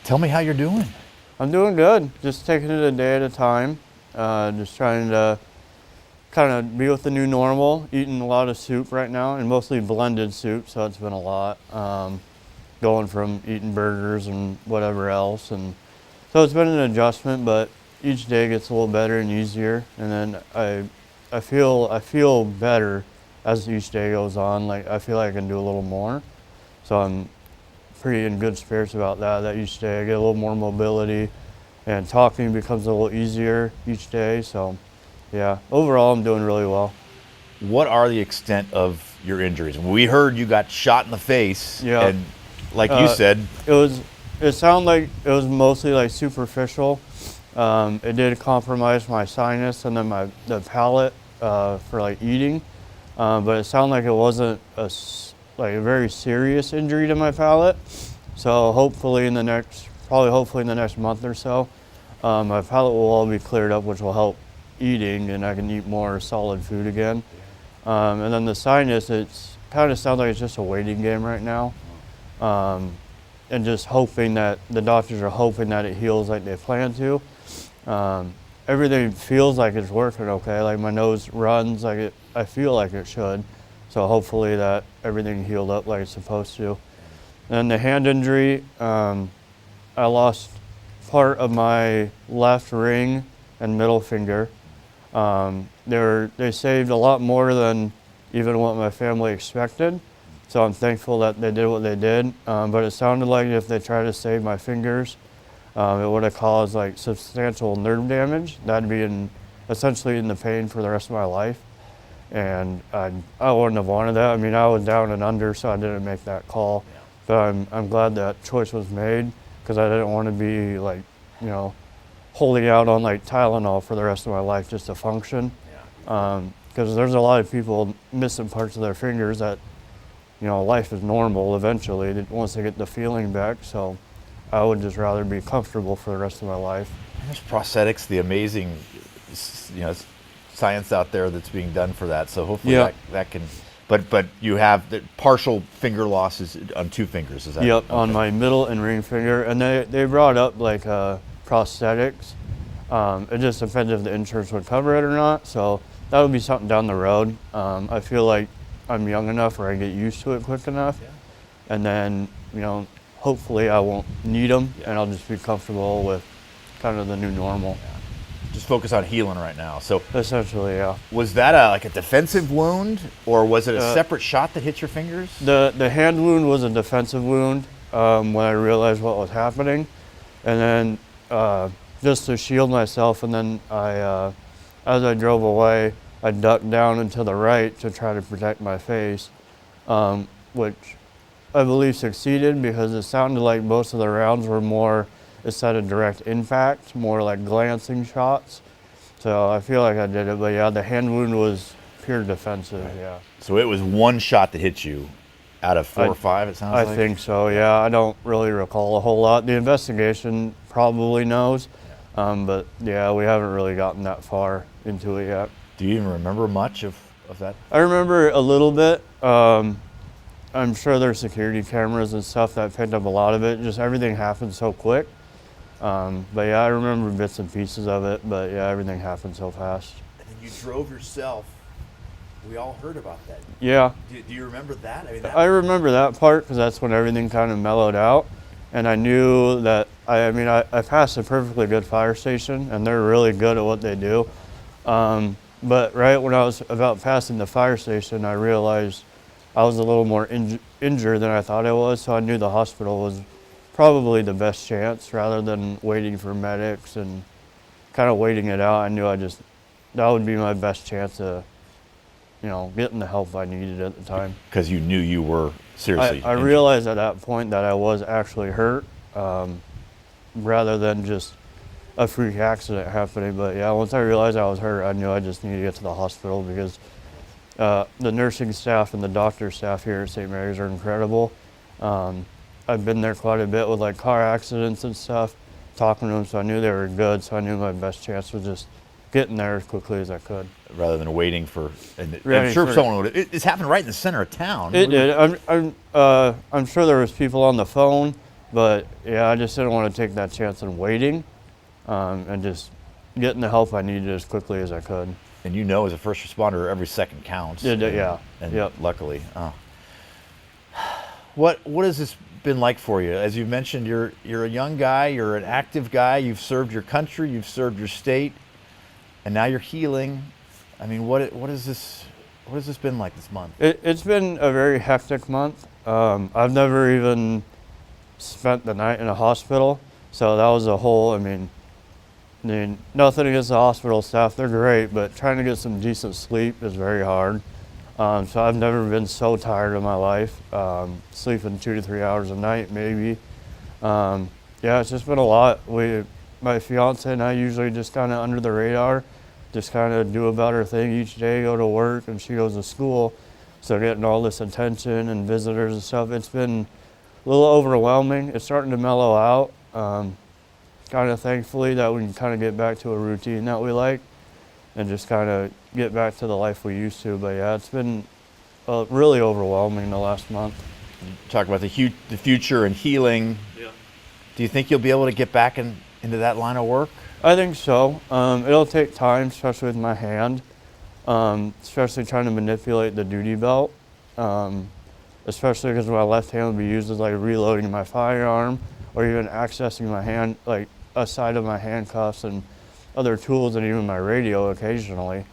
Tell me how you're doing. I'm doing good. Just taking it a day at a time. Just trying to kind of be with the new normal. Eating a lot of soup right now, and mostly blended soup, so it's been a lot. Going from eating burgers and whatever else, and so it's been an adjustment. But each day gets a little better and easier, and then I feel better as each day goes on. Like I feel like I can do a little more, so I'm pretty in good spirits about that each day I get a little more mobility and talking becomes a little easier each day. So yeah, overall I'm doing really well. What are the extent of your injuries? We heard you got shot in the face, Yeah. and like you said, It sounded like it was mostly like superficial. It did compromise my sinus and then the palate for like eating, but it sounded like it wasn't like a very serious injury to my palate. So hopefully in the next month or so, my palate will all be cleared up, which will help eating, and I can eat more solid food again. And then the sinus, it's kind of sounds like it's just a waiting game right now, and just hoping that the doctors are hoping that it heals like they plan to. Everything feels like it's working okay. Like my nose runs like I feel like it should. So hopefully that everything healed up like it's supposed to. And the hand injury, I lost part of my left ring and middle finger. They saved a lot more than even what my family expected. So I'm thankful that they did what they did. But it sounded like if they tried to save my fingers, it would have caused like substantial nerve damage. That'd be essentially in the pain for the rest of my life. And I wouldn't have wanted that. I mean, I was down and under, so I didn't make that call. But I'm glad that choice was made, because I didn't want to be like, holding out on like Tylenol for the rest of my life just to function. Because there's a lot of people missing parts of their fingers that, life is normal eventually once they get the feeling back. So I would just rather be comfortable for the rest of my life. there's prosthetics, the amazing, science out there that's being done for that. So hopefully that can. But you have the partial finger losses on 2 fingers, is that? Yep, okay. On my middle and ring finger, and they brought up like prosthetics. It just depends if the insurance would cover it or not. So that would be something down the road. I feel like I'm young enough where I get used to it quick enough, and then hopefully I won't need them, and I'll just be comfortable with kind of the new normal. Just focus on healing right now. So Essentially, yeah. was that like a defensive wound, or was it a separate shot that hit your fingers? The hand wound was a defensive wound when I realized what was happening, and then just to shield myself, and then as I drove away, I ducked down and to the right to try to protect my face, which I believe succeeded, because it sounded like most of the rounds were more, instead of direct impact, more like glancing shots. So I feel like I did it, but yeah, the hand wound was pure defensive, yeah. So it was one shot that hit you out of 4 or 5, it sounds like? I think so, yeah. I don't really recall a whole lot. The investigation probably knows, but yeah, we haven't really gotten that far into it yet. Do you even remember much of that? I remember a little bit. I'm sure there's security cameras and stuff that picked up a lot of it. Just everything happened so quick. But yeah, I remember bits and pieces of it, but yeah, everything happened so fast. And then you drove yourself. We all heard about that. Yeah. Do you remember that? I remember that part, because that's when everything kind of mellowed out. And I knew that, I passed a perfectly good fire station, and they're really good at what they do. But right when I was about passing the fire station, I realized I was a little more injured than I thought I was, so I knew the hospital was probably the best chance, rather than waiting for medics and kind of waiting it out. I knew that would be my best chance of, getting the help I needed at the time. Because you knew you were seriously I realized at that point that I was actually hurt, rather than just a freak accident happening. But yeah, once I realized I was hurt, I knew I just needed to get to the hospital, because the nursing staff and the doctor staff here at St. Mary's are incredible. I've been there quite a bit with like car accidents and stuff, talking to them, so I knew they were good. So I knew my best chance was just getting there as quickly as I could. Rather than waiting for, I'm sure someone would. It's happened right in the center of town. It did. I'm sure there was people on the phone But yeah, I just didn't want to take that chance in waiting, and just getting the help I needed as quickly as I could. And you know, as a first responder, every second counts. Yeah. And Yep. luckily, what has this been like for you? As you mentioned, you're a young guy, you're an active guy, you've served your country, you've served your state, and now you're healing. I mean, what has this been like this month? It's been a very hectic month. I've never even spent the night in a hospital, so that was a whole. I mean, nothing against the hospital staff; they're great, but trying to get some decent sleep is very hard. So I've never been so tired in my life. Sleeping 2 to 3 hours a night, maybe. Yeah, it's just been a lot. My fiance and I usually just kind of under the radar, just kind of do about our thing each day, go to work, and she goes to school. So getting all this attention and visitors and stuff, it's been a little overwhelming. It's starting to mellow out. Kind of thankfully that we can kind of get back to a routine that we like and just kind of get back to the life we used to. But yeah, it's been really overwhelming the last month. Talk about the future and healing. Yeah. Do you think you'll be able to get back into that line of work? I think so. It'll take time, especially with my hand, especially trying to manipulate the duty belt, especially because my left hand will be used as like reloading my firearm or even accessing my hand, like a side of my handcuffs and other tools and even my radio occasionally.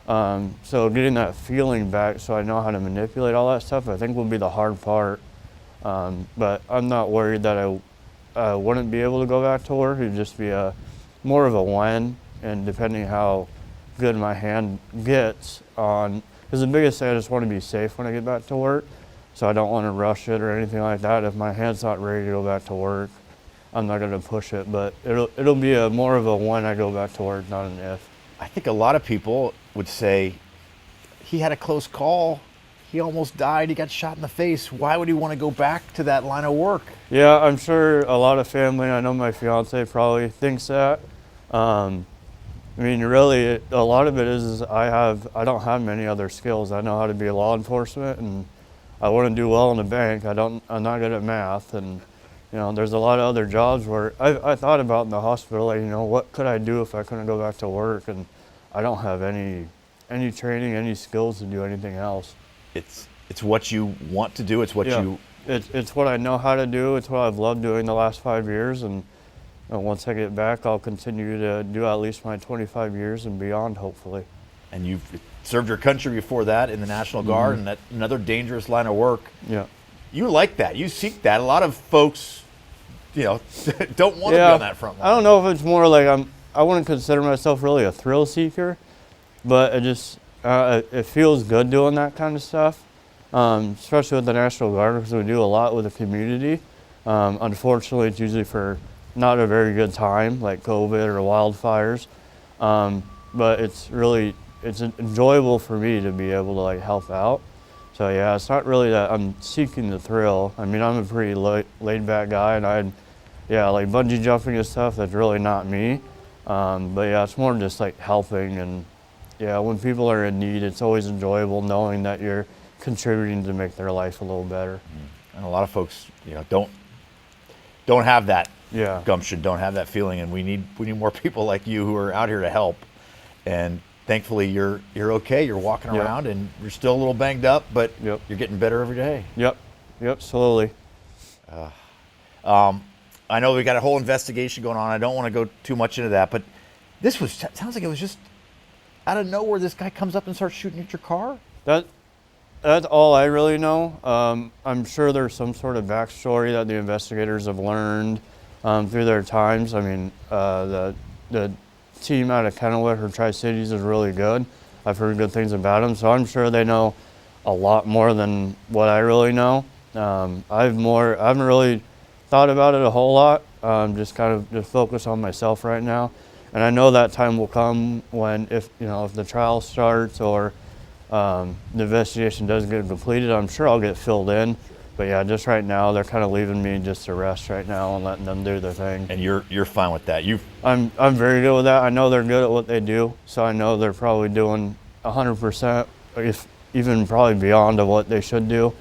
So getting that feeling back so I know how to manipulate all that stuff, I think will be the hard part. But I'm not worried that I wouldn't be able to go back to work. It'd just be more of a when, and depending how good my hand gets on, because the biggest thing, I just want to be safe when I get back to work. So I don't want to rush it or anything like that. If my hand's not ready to go back to work, I'm not going to push it, but it'll be more of a when I go back to work, not an if. I think a lot of people would say, he had a close call, he almost died, he got shot in the face. Why would he want to go back to that line of work? Yeah, I'm sure a lot of family, I know my fiance probably thinks that. I mean, really, a lot of it is I don't have many other skills. I know how to be a law enforcement, and I wouldn't do well in the bank. I'm not good at math, and there's a lot of other jobs where I thought about in the hospital, like, what could I do if I couldn't go back to work? And I don't have any training, any skills to do anything else. It's what you want to do. It's what It's what I know how to do. It's what I've loved doing the last 5 years, and once I get back, I'll continue to do at least my 25 years and beyond, hopefully. And you've served your country before that in the National Guard, and that's another dangerous line of work. Yeah. You like that. You seek that. A lot of folks, don't want to be on that front line. I don't know if it's more like I wouldn't consider myself really a thrill seeker, but it feels good doing that kind of stuff, especially with the National Guard, because we do a lot with the community. Unfortunately, it's usually for not a very good time, like COVID or wildfires, but it's enjoyable for me to be able to like help out. So yeah, it's not really that I'm seeking the thrill. I mean, I'm a pretty laid back guy, and like bungee jumping and stuff, that's really not me. But yeah, it's more just like helping, and yeah, when people are in need, it's always enjoyable knowing that you're contributing to make their life a little better. And a lot of folks, don't have that Yeah. gumption, don't have that feeling, and we need more people like you who are out here to help. And thankfully, you're okay. You're walking Yep. around, and you're still a little banged up, but Yep. you're getting better every day. Yep, slowly. I know we got a whole investigation going on. I don't want to go too much into that, but this sounds like it was just out of nowhere. This guy comes up and starts shooting at your car. That's all I really know. I'm sure there's some sort of backstory that the investigators have learned through their times. I mean, the team out of Kennewick or Tri-Cities is really good. I've heard good things about them, so I'm sure they know a lot more than what I really know. I haven't really thought about it a whole lot. Just focus on myself right now, and I know that time will come when if the trial starts or the investigation doesn't get completed, I'm sure I'll get filled in. But yeah, just right now, they're kind of leaving me just to rest right now and letting them do their thing. And you're fine with that. I'm very good with that. I know they're good at what they do, so I know they're probably doing 100%, if even probably beyond of what they should do.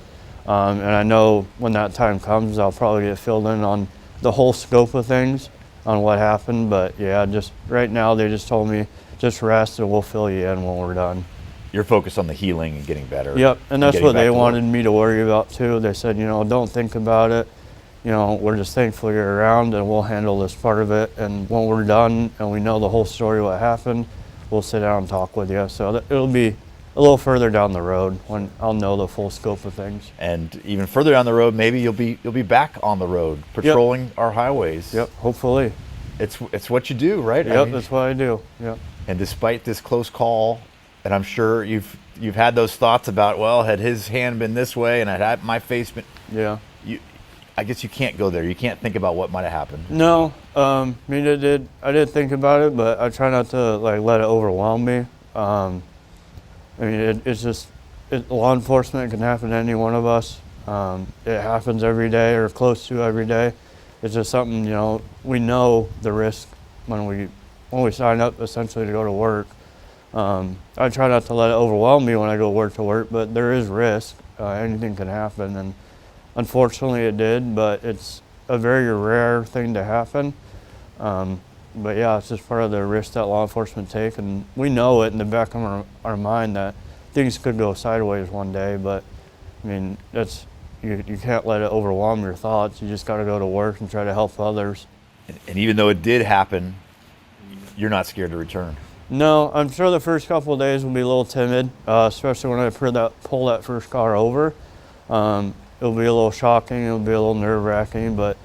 And I know when that time comes, I'll probably get filled in on the whole scope of things on what happened. But yeah, just right now, they just told me just rest and we'll fill you in when we're done. You're focused on the healing and getting better. Yep, and that's getting what back they to work. wanted me to worry about too. They said, don't think about it. We're just thankful you're around and we'll handle this part of it. And when we're done and we know the whole story, what happened, we'll sit down and talk with you. So it'll be a little further down the road when I'll know the full scope of things. And even further down the road, maybe you'll be back on the road patrolling our highways. Yep, hopefully. It's what you do, right? Yep, that's what I do. Yep. And despite this close call, and I'm sure you've had those thoughts about, well, had his hand been this way and had my face been, yeah. I guess you can't go there. You can't think about what might have happened. No, I did think about it, but I try not to let it overwhelm me. It's just law enforcement can happen to any one of us. It happens every day or close to every day. It's just something, we know the risk when we sign up essentially to go to work. I try not to let it overwhelm me when I go work to work, but there is risk. Anything can happen, and unfortunately it did, but it's a very rare thing to happen. But yeah, it's just part of the risk that law enforcement take, and we know it in the back of our mind that things could go sideways one day, but you can't let it overwhelm your thoughts. You just got to go to work and try to help others. And even though it did happen, you're not scared to return. No, I'm sure the first couple of days will be a little timid, especially when I pull that first car over. It'll be a little shocking, it'll be a little nerve-wracking, but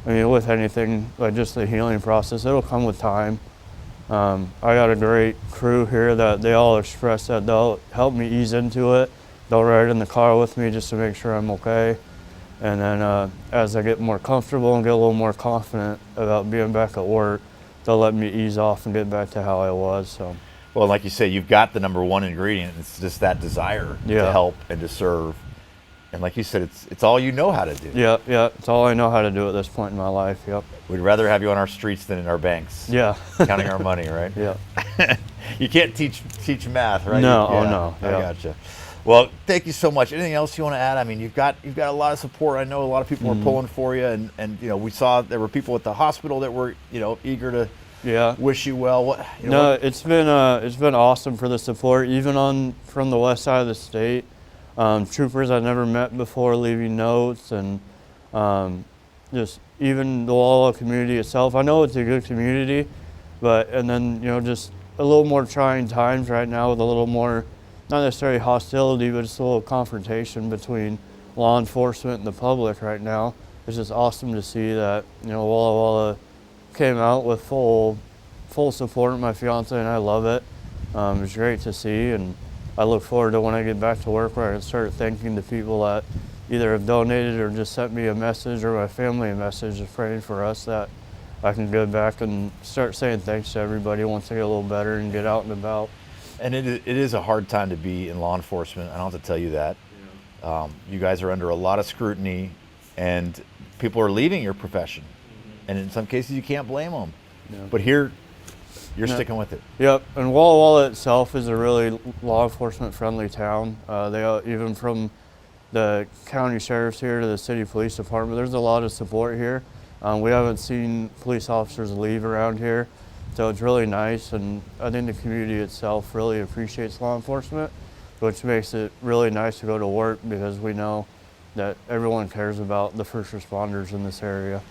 with anything, just the healing process, it'll come with time. I got a great crew here that they all express that they'll help me ease into it. They'll ride in the car with me just to make sure I'm okay. And then as I get more comfortable and get a little more confident about being back at work, they'll let me ease off and get back to how I was. So. Well, like you say, you've got the number one ingredient. It's just that desire to help and to serve. And like you said, it's all you know how to do. Yeah, it's all I know how to do at this point in my life, yep. We'd rather have you on our streets than in our banks. Yeah. Counting our money, right? Yeah. You can't teach math, right? No, yeah, no. I gotcha. Well, thank you so much. Anything else you want to add? You've got a lot of support. I know a lot of people are pulling for you, and we saw there were people at the hospital that were eager to wish you well. It's been awesome for the support, even from the west side of the state. Troopers I never met before leaving notes, and just even the Walla community itself. I know it's a good community, and then just a little more trying times right now with a little more, not necessarily hostility, but just a little confrontation between law enforcement and the public right now. It's just awesome to see that Walla Walla came out with full support. My fiance and I love it. It's great to see, and I look forward to when I get back to work where I can start thanking the people that either have donated or just sent me a message, or my family a message of praying for us, that I can go back and start saying thanks to everybody once I get a little better and get out and about. And it is a hard time to be in law enforcement. I don't have to tell you that. Yeah. You guys are under a lot of scrutiny, and people are leaving your profession. Mm-hmm. And in some cases, you can't blame them. Yeah. But here, you're sticking with it. Yep, and Walla Walla itself is a really law enforcement friendly town. Even from the county sheriffs here to the city police department, there's a lot of support here. We haven't seen police officers leave around here, so it's really nice, and I think the community itself really appreciates law enforcement, which makes it really nice to go to work because we know that everyone cares about the first responders in this area.